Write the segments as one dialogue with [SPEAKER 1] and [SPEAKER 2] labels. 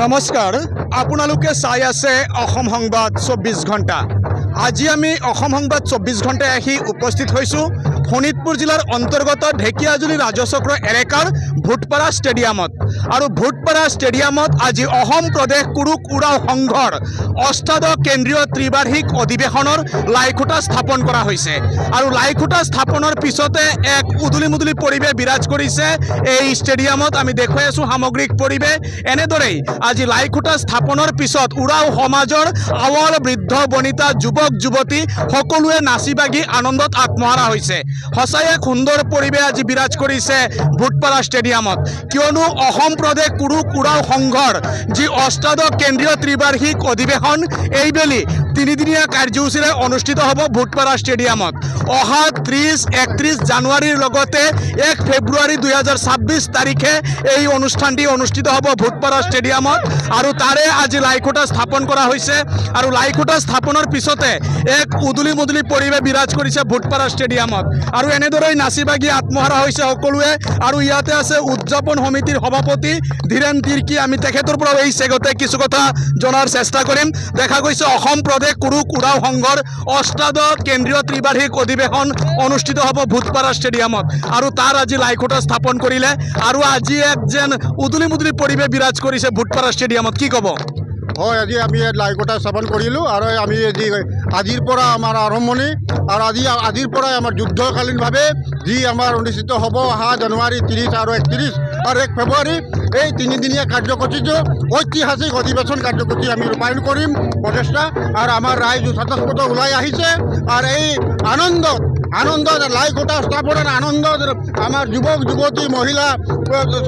[SPEAKER 1] নমস্কাৰ, আপোনালোকে চাই আছে অসম সংবাদ 24 ঘণ্টা। আজি আমি অসম সংবাদ 24 ঘণ্টায় আহি উপস্থিত হৈছোঁ শোণিতপুৰ জিলাৰ অন্তৰ্গত ঢেকিয়াজুলি ৰাজচক্ৰ এলেকাৰ ভূতপাৰা ষ্টেডিয়ামত। আৰু ভূতপাৰা ষ্টেডিয়ামত আজি অসম প্ৰদেশ কুৰুক উৰাও সংঘৰ অষ্টাদশ কেন্দ্ৰীয় ত্ৰিবাৰ্ষিক অধিৱেশনৰ লাইখুঁটা স্থাপন কৰা হৈছে। আৰু লাইখুঁটা স্থাপনৰ পিছতে এক উদুলি মুদুলি পৰিৱেশ বিৰাজ কৰিছে এই ষ্টেডিয়ামত। আমি দেখুৱাই আছোঁ সামগ্ৰিক পৰিৱেশ এনেদৰেই। আজি লাইখুঁটা স্থাপনৰ পিছত উৰাও সমাজৰ আৱল বৃদ্ধ বনিতা যুৱক যুৱতী সকলোৱে নাচি বাগি আনন্দত আত্মহাৰা হৈছে। সঁচাই এক সুন্দৰ পৰিৱেশ আজি বিৰাজ কৰিছে ভূতপাৰা ষ্টেডিয়ামত, কিয়নো অসম প্ৰদেশ কুৰুক উৰাও সংঘৰ যি অষ্টাদশ কেন্দ্ৰীয় ত্ৰিবাৰ্ষিক অধিৱেশন এইবেলি তিনিদিনীয়া কাৰ্যসূচীৰে অনুষ্ঠিত হ'ব ভূতপাৰা ষ্টেডিয়ামত। অহা 30-31 জানুৱাৰীৰ লগতে 1 ফেব্ৰুৱাৰী 2026 তাৰিখে এই অনুষ্ঠানটি অনুষ্ঠিত হ'ব ভূতপাৰা ষ্টেডিয়ামত। আৰু তাৰে আজি লাইখুঁটা স্থাপন কৰা হৈছে। আৰু লাইখুঁটা স্থাপনৰ পিছতে এক উদুলি মুদুলি পৰিৱেশ বিৰাজ কৰিছে ভূতপাৰা ষ্টেডিয়ামত। আৰু এনেদৰেই নাচি বাগি আত্মহাৰা হৈছে সকলোৱে। আৰু ইয়াতে আছে উদযাপন সমিতিৰ সভাপতি ধীৰেন তিৰ্কী। আমি তেখেতৰ পৰা এই চেগতে কিছু কথা জনাৰ চেষ্টা কৰিম। দেখা গৈছে অসম প্ৰদেশ কুৰুক উৰাও সংঘৰ অষ্টাদশ কেন্দ্ৰীয় ত্ৰিবাৰ্ষিক অধিৱেশন অনুষ্ঠিত হ'ব ভূতপাৰা ষ্টেডিয়ামত। আৰু তাৰ আজি লাইখুঁটা স্থাপন কৰিলে। আৰু আজি এক যেন উদুলি মুদুলি পৰিৱেশ বিৰাজ কৰিছে ভূতপাৰা ষ্টেডিয়ামত। কি ক'ব?
[SPEAKER 2] হয়, আজি আমি লাইখুঁটা স্থাপন কৰিলোঁ। আৰু আমি আজিৰ পৰা আমাৰ আৰম্ভণি আৰু আজিৰ পৰাই আমাৰ যুদ্ধকালীনভাৱে যি আমাৰ অনুষ্ঠিত হ'ব অহা জানুৱাৰী 30 আৰু 31 আৰু 1 ফেব্ৰুৱাৰী এই তিনিদিনীয়া কাৰ্যসূচীটো ঐতিহাসিক অধিৱেশন কাৰ্যসূচী আমি ৰূপায়ণ কৰিম প্ৰচেষ্টা। আৰু আমাৰ ৰাইজ স্বতঃস্ফূৰ্ত ওলাই আহিছে। আৰু এই আনন্দত লাইখুঁটা স্থাপনৰ আনন্দত আমাৰ যুৱক যুৱতী মহিলা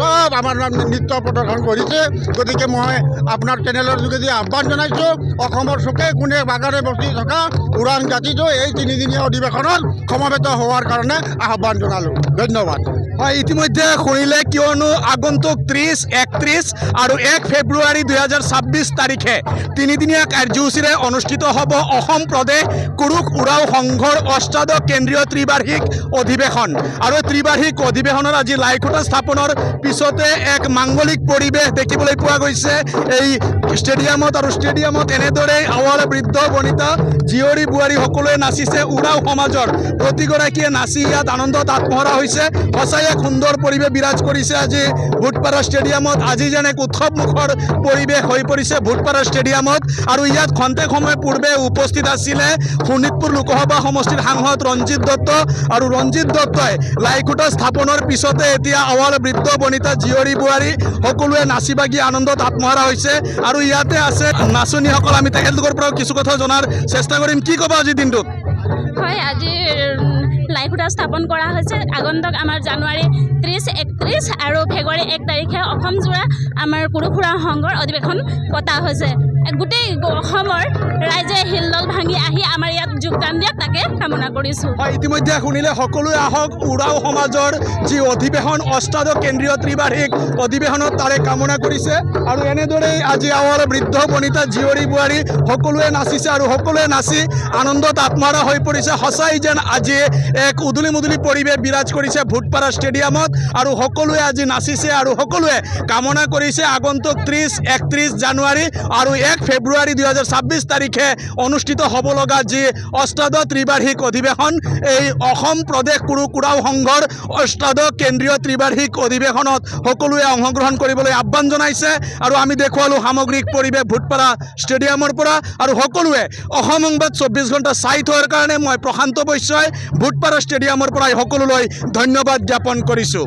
[SPEAKER 2] চব আমাৰ নৃত্য প্ৰদৰ্শন কৰিছে। গতিকে মই আপোনাৰ চেনেলৰ যোগেদি আহ্বান জনাইছোঁ অসমৰ চুকে কোণে বাগানে বস্তি থকা ওৰাং জাতিটো এই তিনিদিনীয়া অধিৱেশনত সমবেত হোৱাৰ কাৰণে আহ্বান জনালোঁ। ধন্যবাদ।
[SPEAKER 1] হয়, ইতিমধ্যে শুনিলে, কিয়নো আগন্তুক 30, 31 আৰু 1 ফেব্ৰুৱাৰী 2026 তাৰিখে তিনিদিনীয়া কাৰ্যসূচীৰে অনুষ্ঠিত হ'ব অসম প্ৰদেশ কুৰুক উৰাও সংঘৰ অষ্টাদশ কেন্দ্ৰীয় ত্ৰিবাৰ্ষিক অধিৱেশন। আৰু ত্ৰিবাৰ্ষিক অধিৱেশনৰ আজি লাইখুঁটা স্থাপনৰ পিছতে এক মাংগলিক পৰিৱেশ দেখিবলৈ পোৱা গৈছে এই ষ্টেডিয়ামত। আৰু ষ্টেডিয়ামত এনেদৰেই আৱল বৃদ্ধ বনিতা জীয়ৰী বোৱাৰী সকলোৱে নাচিছে। উৰাও সমাজৰ প্ৰতিগৰাকীয়ে নাচি ইয়াত আনন্দত আত্মহাৰা হৈছে। সঁচাই এক সুন্দৰ পৰিৱেশ বিৰাজ কৰিছে আজি ভূতপাৰা ষ্টেডিয়ামত। আজি যেন এক উৎসৱমুখৰ পৰিৱেশ হৈ পৰিছে ভূতপাৰা ষ্টেডিয়ামত। আৰু ইয়াত খন্তেক সময় পূৰ্বে উপস্থিত আছিলে শোণিতপুৰ লোকসভা সমষ্টিৰ সাংসদ ৰঞ্জিত দত্ত। আৰু ৰঞ্জিত দত্তই লাইখুঁটা স্থাপনৰ পিছতে এতিয়া আৱল বৃদ্ধ বনিতা জীয়ৰী বোৱাৰী সকলোৱে নাচি বাগি আনন্দত আত্মহাৰা হৈছে। আৰু ইয়াতে আছে নাচনীসকল। আমি তেখেতলোকৰ পৰাও কিছু কথা জনাৰ চেষ্টা কৰিম। কি ক'ব আজিৰ দিনটোত?
[SPEAKER 3] হয়, আজি লাইখুঁটা স্থাপন কৰা হৈছে। আগন্তুক আমাৰ জানুৱাৰী 30, 31 আৰু ফেব্ৰুৱাৰী 1 তাৰিখে অসমজোৰা আমাৰ কুৰুক উৰাও সংঘৰ অধিৱেশন পতা হৈছে। গোটেই অসমৰ ৰাইজে হিলদল ভাঙি আহি আমাৰ ইয়াত যোগদান দিয়ক, তাকে কামনা কৰিছোঁ।
[SPEAKER 1] হয়, ইতিমধ্যে শুনিলে, সকলোৱে আহক উৰাও সমাজৰ যি অধিৱেশন অষ্টাদশ কেন্দ্ৰীয় ত্ৰিবাৰ্ষিক অধিৱেশনত তাৰে কামনা কৰিছে। আৰু এনেদৰেই আজি আৱল বৃদ্ধ বনিতা জীয়ৰী বোৱাৰী সকলোৱে নাচিছে। আৰু সকলোৱে নাচি আনন্দত আত্মহাৰা হৈ পৰিছে। সঁচাই যেন আজি এক উদুলি মুদুলি পৰিৱেশ বিৰাজ কৰিছে ভূতপাৰা ষ্টেডিয়ামত। আৰু সকলোৱে আজি নাচিছে আৰু সকলোৱে কামনা কৰিছে আগন্তুক 30, 31 জানুৱাৰী আৰু 1 ফেব্ৰুৱাৰী 2026 তাৰিখে অনুষ্ঠিত হ'ব লগা যি অষ্টাদশ ত্ৰিবাৰ্ষিক অধিৱেশন, এই অসম প্ৰদেশ কুৰুক উৰাও সংঘৰ অষ্টাদশ কেন্দ্ৰীয় ত্ৰিবাৰ্ষিক অধিৱেশনত সকলোৱে অংশগ্ৰহণ কৰিবলৈ আহ্বান জনাইছে। আৰু আমি দেখুৱালোঁ সামগ্ৰিক পৰিৱেশ ভূতপাৰা ষ্টেডিয়ামৰ পৰা। আৰু সকলোৱে অসম সংবাদ 24 ঘণ্টা চাই থোৱাৰ কাৰণে মই প্ৰশান্ত বৈশ্যই ভূতপাৰা ষ্টেডিয়ামৰ পৰাই সকলোলৈ ধন্যবাদ জ্ঞাপন কৰিছোঁ।